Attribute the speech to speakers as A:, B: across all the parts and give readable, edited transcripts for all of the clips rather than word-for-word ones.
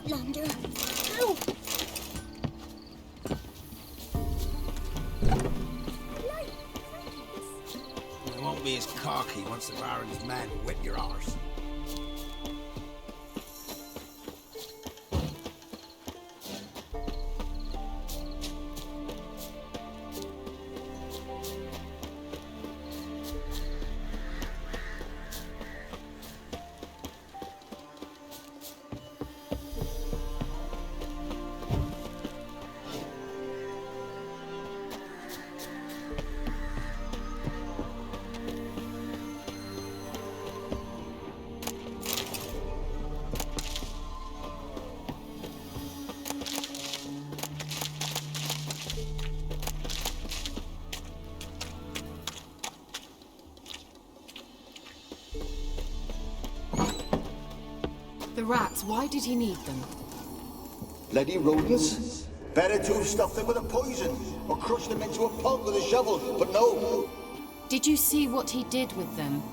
A: Outlander! Ow!
B: You won't be as cocky once the Baron's men whip your arse.
C: The rats, why did he need them?
D: Bloody rodents. Better to have stuffed them with a poison, or crushed them into a pulp with a shovel, but no.
C: Did you see what he did with them?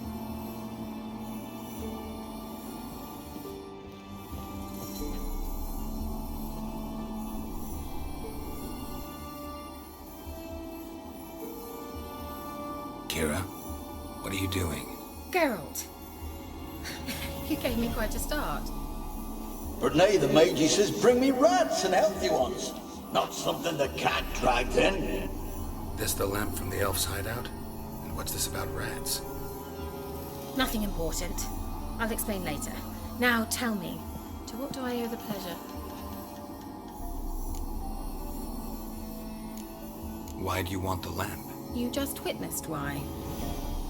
B: Keira, what are you doing?
C: Geralt. You gave me quite a start.
D: But nay, the mage says, bring me rats and healthy ones. Not something the cat dragged in.
B: This the lamp from the elf's hideout? And what's this about rats?
E: Nothing important. I'll explain later. Now tell me, to what do I owe the pleasure?
B: Why do you want the lamp?
E: You just witnessed why.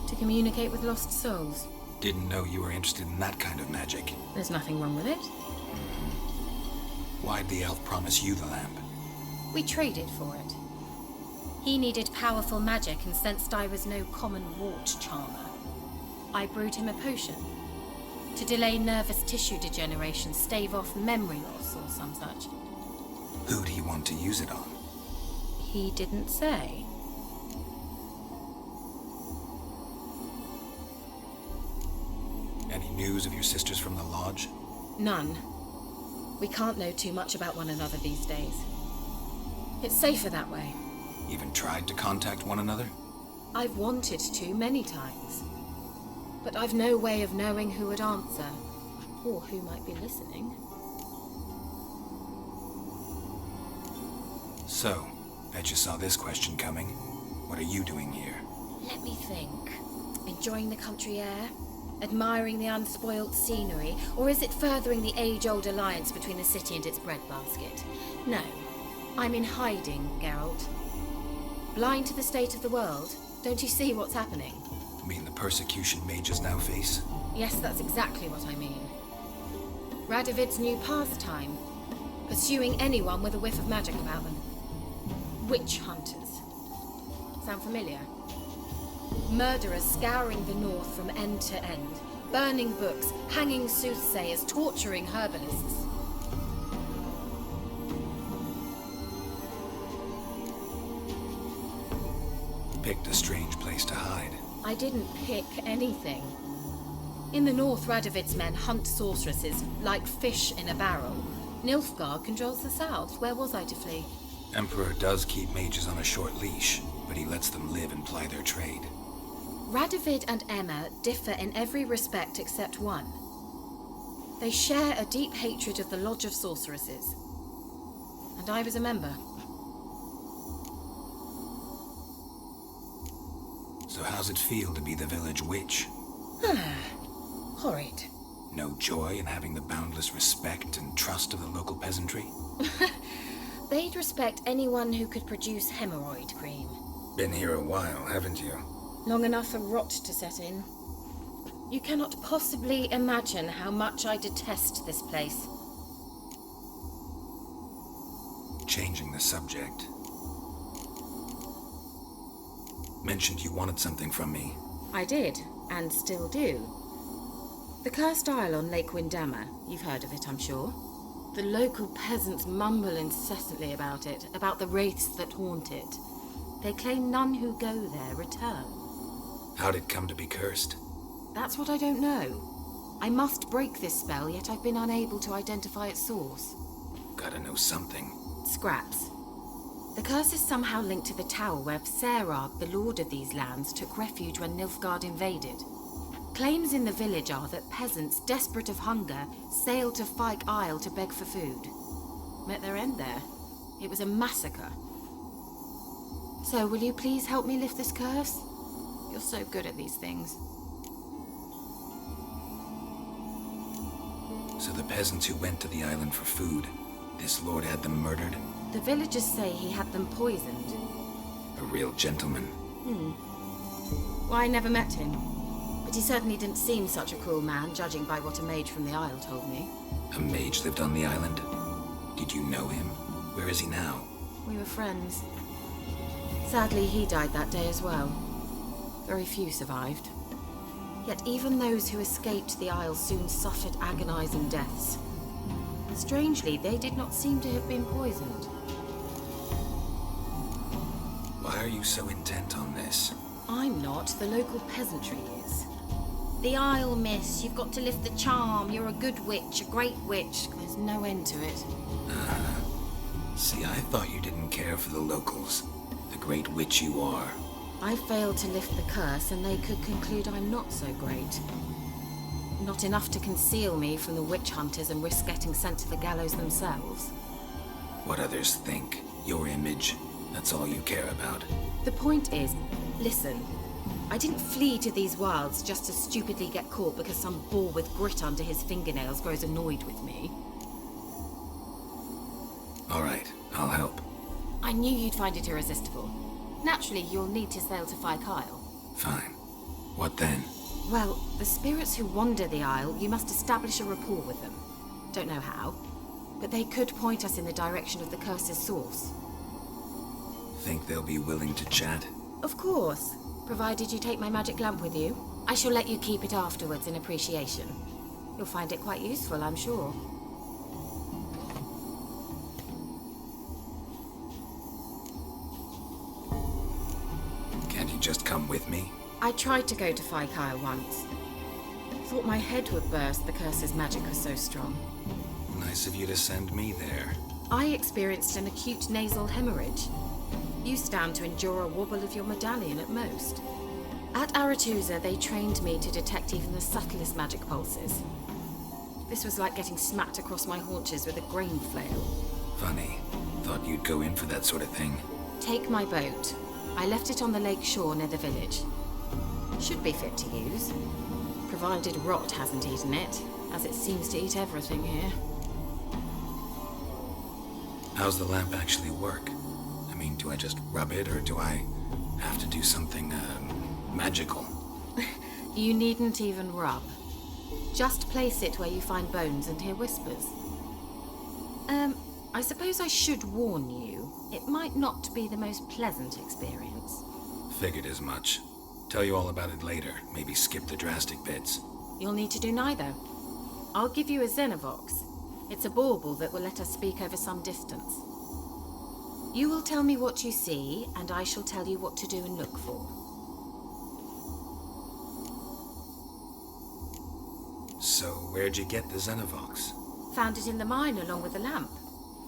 E: To communicate with lost souls.
B: Didn't know you were interested in that kind of magic.
E: There's nothing wrong with it.
B: Why'd the elf promise you the lamp?
E: We traded for it. He needed powerful magic and sensed I was no common wart charmer. I brewed him a potion to delay nervous tissue degeneration, stave off memory loss or some such.
B: Who'd he want to use it on?
E: He didn't say.
B: Any news of your sisters from the lodge?
E: None. We can't know too much about one another these days. It's safer that way.
B: Even tried to contact one another?
E: I've wanted to many times. But I've no way of knowing who would answer, or who might be listening.
B: So, bet you saw this question coming. What are you doing here?
E: Let me think. Enjoying the country air? Admiring the unspoilt scenery? Or is it furthering the age-old alliance between the city and its breadbasket? No. I'm in hiding, Geralt. Blind to the state of the world? Don't you see what's happening?
B: You mean the persecution mages now face?
E: Yes, that's exactly what I mean. Radovid's new pastime. Pursuing anyone with a whiff of magic about them. Witch hunters. Sound familiar? Murderers scouring the north from end to end. Burning books, hanging soothsayers, torturing herbalists.
B: Picked a strange place to hide.
E: I didn't pick anything. In the north, Radovid's men hunt sorceresses like fish in a barrel. Nilfgaard controls the south. Where was I to flee?
B: Emperor does keep mages on a short leash, but he lets them live and ply their trade.
E: Radovid and Emma differ in every respect except one. They share a deep hatred of the Lodge of Sorceresses. And I was a member.
B: So how's it feel to be the village witch?
E: Horrid.
B: No joy in having the boundless respect and trust of the local peasantry?
E: They'd respect anyone who could produce hemorrhoid cream.
B: Been here a while, haven't you?
E: Long enough for rot to set in. You cannot possibly imagine how much I detest this place.
B: Changing the subject. Mentioned you wanted something from me.
E: I did, and still do. The cursed isle on Lake Windammer. You've heard of it, I'm sure. The local peasants mumble incessantly about it, about the wraiths that haunt it. They claim none who go there return.
B: How'd it come to be cursed?
E: That's what I don't know. I must break this spell, yet I've been unable to identify its source.
B: Gotta know something.
E: Scraps. The curse is somehow linked to the tower where Serag, the lord of these lands, took refuge when Nilfgaard invaded. Claims in the village are that peasants, desperate of hunger, sailed to Fyke Isle to beg for food. Met their end there. It was a massacre. So, will you please help me lift this curse? You're so good at these things.
B: So the peasants who went to the island for food, this lord had them murdered?
E: The villagers say he had them poisoned.
B: A real gentleman.
E: Well, I never met him. But he certainly didn't seem such a cruel man, judging by what a mage from the Isle told me.
B: A mage lived on the island? Did you know him? Where is he now?
E: We were friends. Sadly, he died that day as well. Very few survived. Yet even those who escaped the Isle soon suffered agonizing deaths. Strangely, they did not seem to have been poisoned.
B: Why are you so intent on this?
E: I'm not. The local peasantry is. The Isle, miss. You've got to lift the charm. You're a good witch, a great witch. There's no end to it.
B: See, I thought you didn't care for the locals. The great witch you are.
E: I failed to lift the curse, and they could conclude I'm not so great. Not enough to conceal me from the witch hunters and risk getting sent to the gallows themselves.
B: What others think, your image, that's all you care about.
E: The point is, listen, I didn't flee to these wilds just to stupidly get caught because some boar with grit under his fingernails grows annoyed with me.
B: All right, I'll help.
E: I knew you'd find it irresistible. Naturally, you'll need to sail to Fyke Isle.
B: Fine. What then?
E: Well, the spirits who wander the Isle, you must establish a rapport with them. Don't know how, but they could point us in the direction of the curse's source.
B: Think they'll be willing to chat?
E: Of course, provided you take my magic lamp with you. I shall let you keep it afterwards in appreciation. You'll find it quite useful, I'm sure.
B: Can't you just come with me?
E: I tried to go to Fyke Isle once. Thought my head would burst, the curse's magic was so strong.
B: Nice of you to send me there.
E: I experienced an acute nasal hemorrhage. You stand to endure a wobble of your medallion at most. At Aretusa, they trained me to detect even the subtlest magic pulses. This was like getting smacked across my haunches with a grain flail.
B: Funny. Thought you'd go in for that sort of thing.
E: Take my boat. I left it on the lake shore near the village. Should be fit to use, provided rot hasn't eaten it, as it seems to eat everything here.
B: How's the lamp actually work? I mean, do I just rub it, or do I have to do something, magical?
E: You needn't even rub. Just place it where you find bones and hear whispers. I suppose I should warn you, it might not be the most pleasant experience.
B: Figured as much. Tell you all about it later, maybe skip the drastic bits.
E: You'll need to do neither. I'll give you a Xenovox. It's a bauble that will let us speak over some distance. You will tell me what you see, and I shall tell you what to do and look for.
B: So, where'd you get the Xenovox?
E: Found it in the mine along with the lamp.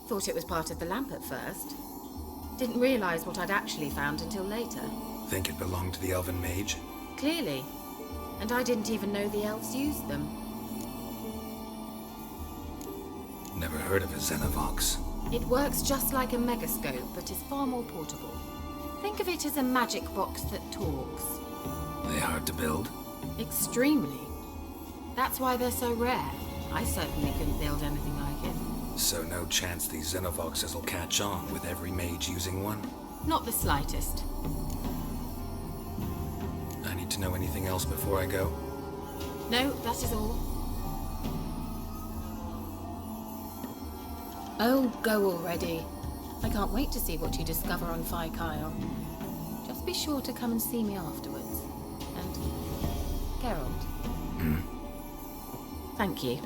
E: Thought it was part of the lamp at first. Didn't realize what I'd actually found until later.
B: Think it belonged to the elven mage?
E: Clearly. And I didn't even know the elves used them.
B: Never heard of a Xenovox.
E: It works just like a megascope, but is far more portable. Think of it as a magic box that talks.
B: They hard to build?
E: Extremely. That's why they're so rare. I certainly couldn't build anything like it.
B: So no chance these Xenovoxes will catch on with every mage using one?
E: Not the slightest.
B: I need to know anything else before I go?
E: No, that is all. Oh, go already. I can't wait to see what you discover on Fyke Isle. Just be sure to come and see me afterwards. And Geralt. Thank you.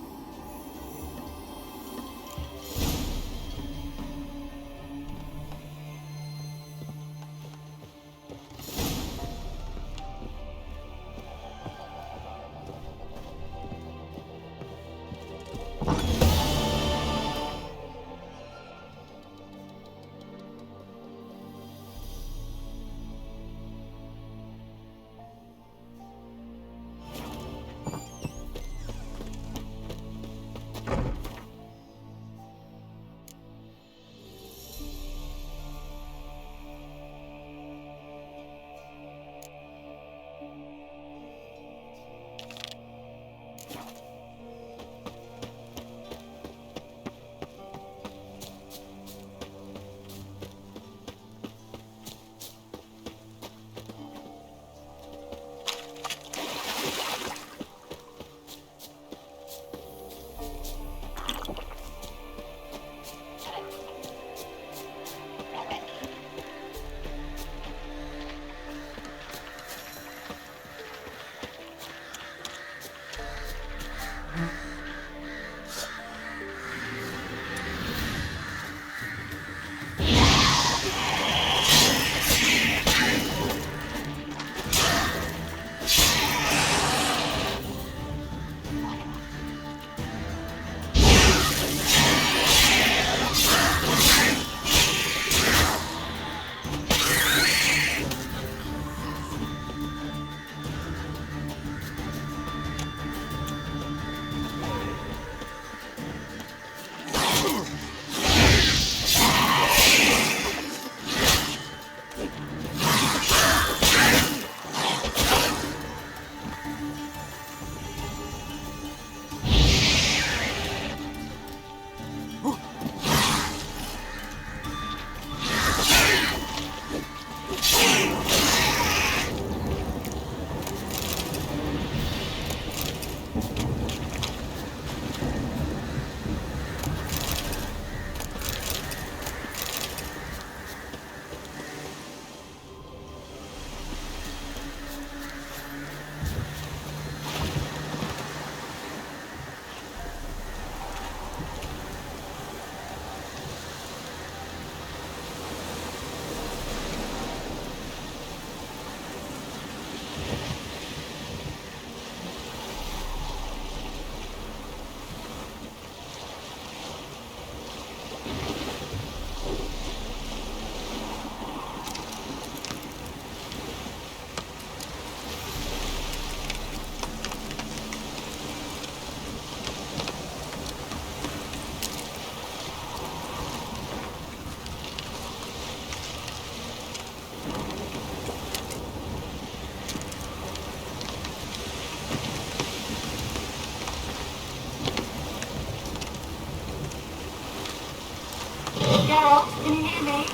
A: Geralt, can you hear me?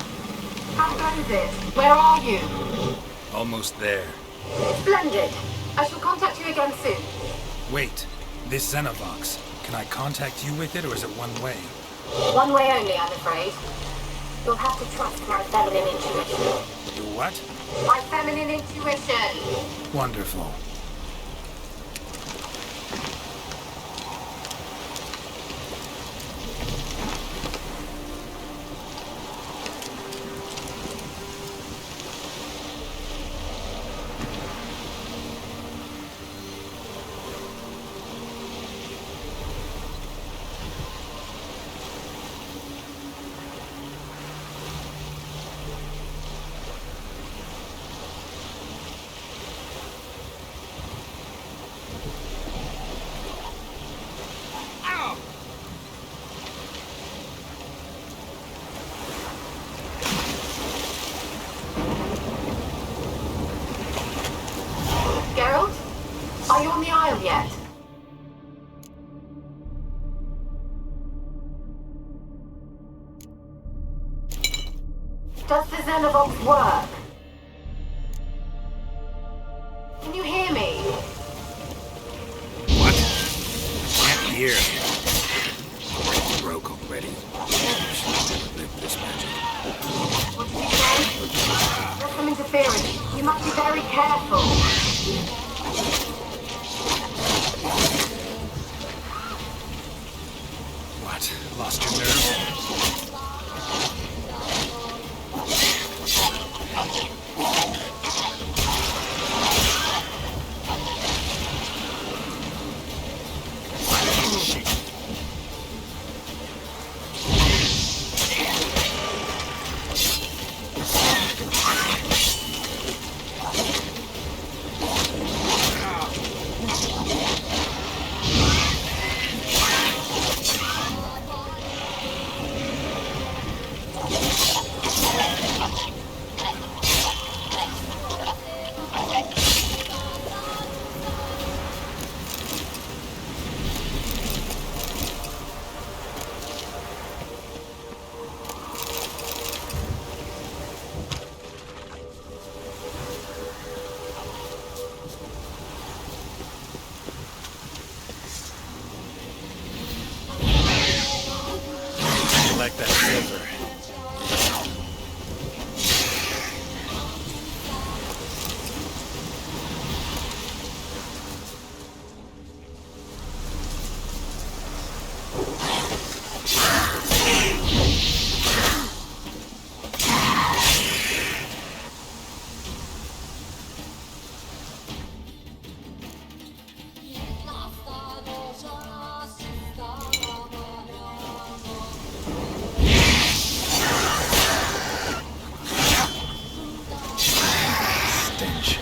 A: How bad is it? Where are you?
B: Almost there.
A: Splendid. I shall contact you again soon.
B: Wait, this Xenovox. Can I contact you with it, or is it one way?
A: One way only, I'm afraid. You'll have to trust my feminine intuition.
B: You what?
A: My feminine intuition!
B: Wonderful.
A: Geralt? Are you on the Isle yet? Does the Xenovox work? Can you hear me?
B: What? Can't hear. Broke already. Should live this magic.
A: What did you say? There's some interference. You must be very careful.
B: What? Lost your nerve? river. Stench.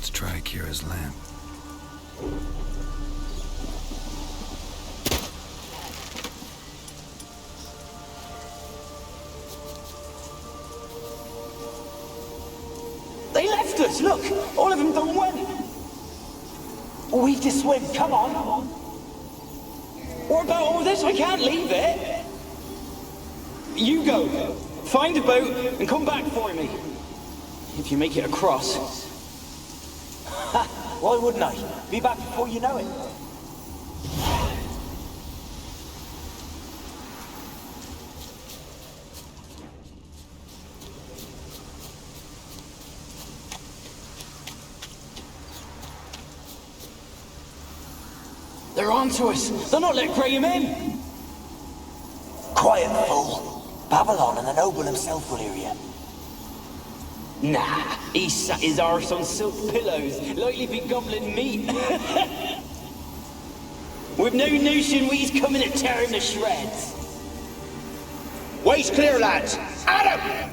B: Let's try Kira's lamp.
F: They left us, look! All of them done went! We have to swim, come on! What about all this? I can't leave it! You go, find a boat and come back for me. If you make it across. Ha! Why wouldn't I? Be back before you know it. They're onto us. They'll not let Graham in.
G: Quiet, fool. Babylon and the noble himself will hear you.
F: Nah, he sat his arse on silk pillows, likely be gobbling meat. With no notion we's coming to tear him to shreds.
D: Waist clear, lads. Adam!